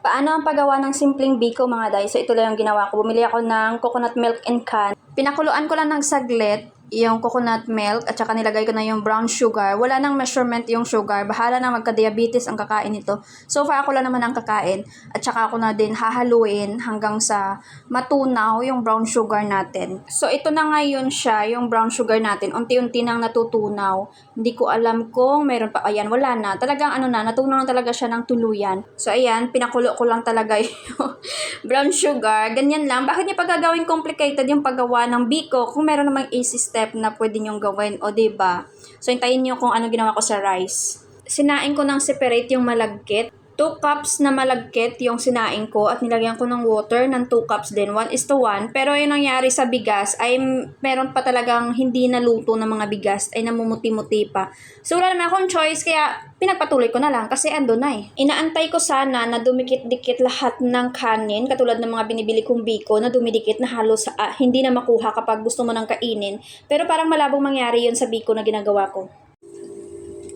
Paano ang paggawa ng simpleng biko mga day? So ito lang yung ginawa ko. Bumili ako ng coconut milk in can. Pinakuluan ko lang ng saglit yung coconut milk at saka nilagay ko na yung brown sugar. Wala nang measurement yung sugar. Bahala na magka-diabetes ang kakain nito. So far ako lang naman ang kakain. At saka ako na din hahaluin hanggang sa matunaw yung brown sugar natin. So ito na ngayon siya, yung brown sugar natin. Unti-unti nang natutunaw. Hindi ko alam kung mayroon pa. Ayan, wala na. Talagang natunaw na talaga siya ng tuluyan. So ayan, pinakulo ko lang talaga yung brown sugar. Ganyan lang. Bakit niya pagagawing complicated yung paggawa ng biko kung meron namang easy step na pwede nyong gawin, o diba? So, hintayin nyo kung ano ginawa ko sa rice. Sinain ko ng separate yung malagkit. 2 cups na malagkit yung sinain ko at nilagyan ko ng water ng 2 cups din. 1:1. Pero yung nangyari sa bigas ay meron pa talagang hindi naluto ng mga bigas ay namumuti-muti pa. So, wala naman akong choice kaya pinagpatuloy ko na lang kasi ando na eh. Inaantay ko sana na dumikit-dikit lahat ng kanin katulad ng mga binibili kong biko na dumidikit na halos hindi na makuha kapag gusto mo nang kainin. Pero parang malabong mangyari yun sa biko na ginagawa ko.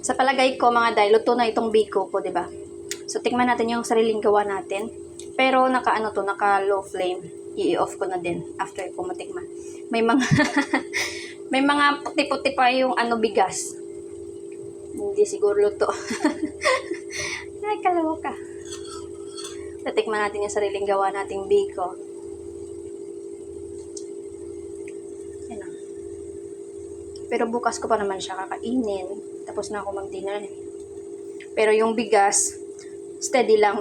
Sa palagay ko mga day, luto na itong biko ko, diba? So, tikman natin yung sariling gawa natin. Pero, naka low flame. I-off ko na din after ko matikman. May mga, may mga puti-puti pa yung bigas. Hindi siguro luto. Ay, kaloka. So, tikman natin yung sariling gawa nating biko. Yan o. Pero bukas ko pa naman siya kakainin. Tapos na ako mag-dinner. Pero yung bigas, steady lang.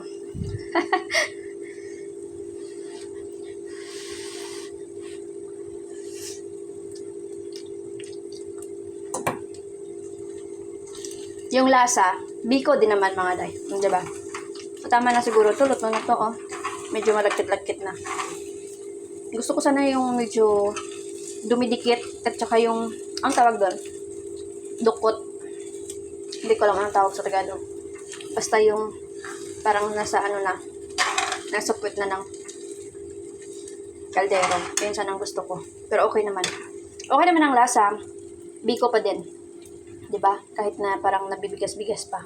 Yung lasa, biko din naman mga day. Diba? So, tama na siguro ito. Luto na to, oh. Medyo malagkit-lagkit na. Gusto ko sana yung medyo dumidikit at saka yung, ang tawag doon? Dukot. Hindi ko alam anong tawag sa Tagalog. Basta yung parang nasa nasa puwet na ng kaldero. Yun sana ang gusto ko. Pero okay naman. Okay naman ang lasa. Biko pa din. Diba? Kahit na parang nabibigas-bigas pa.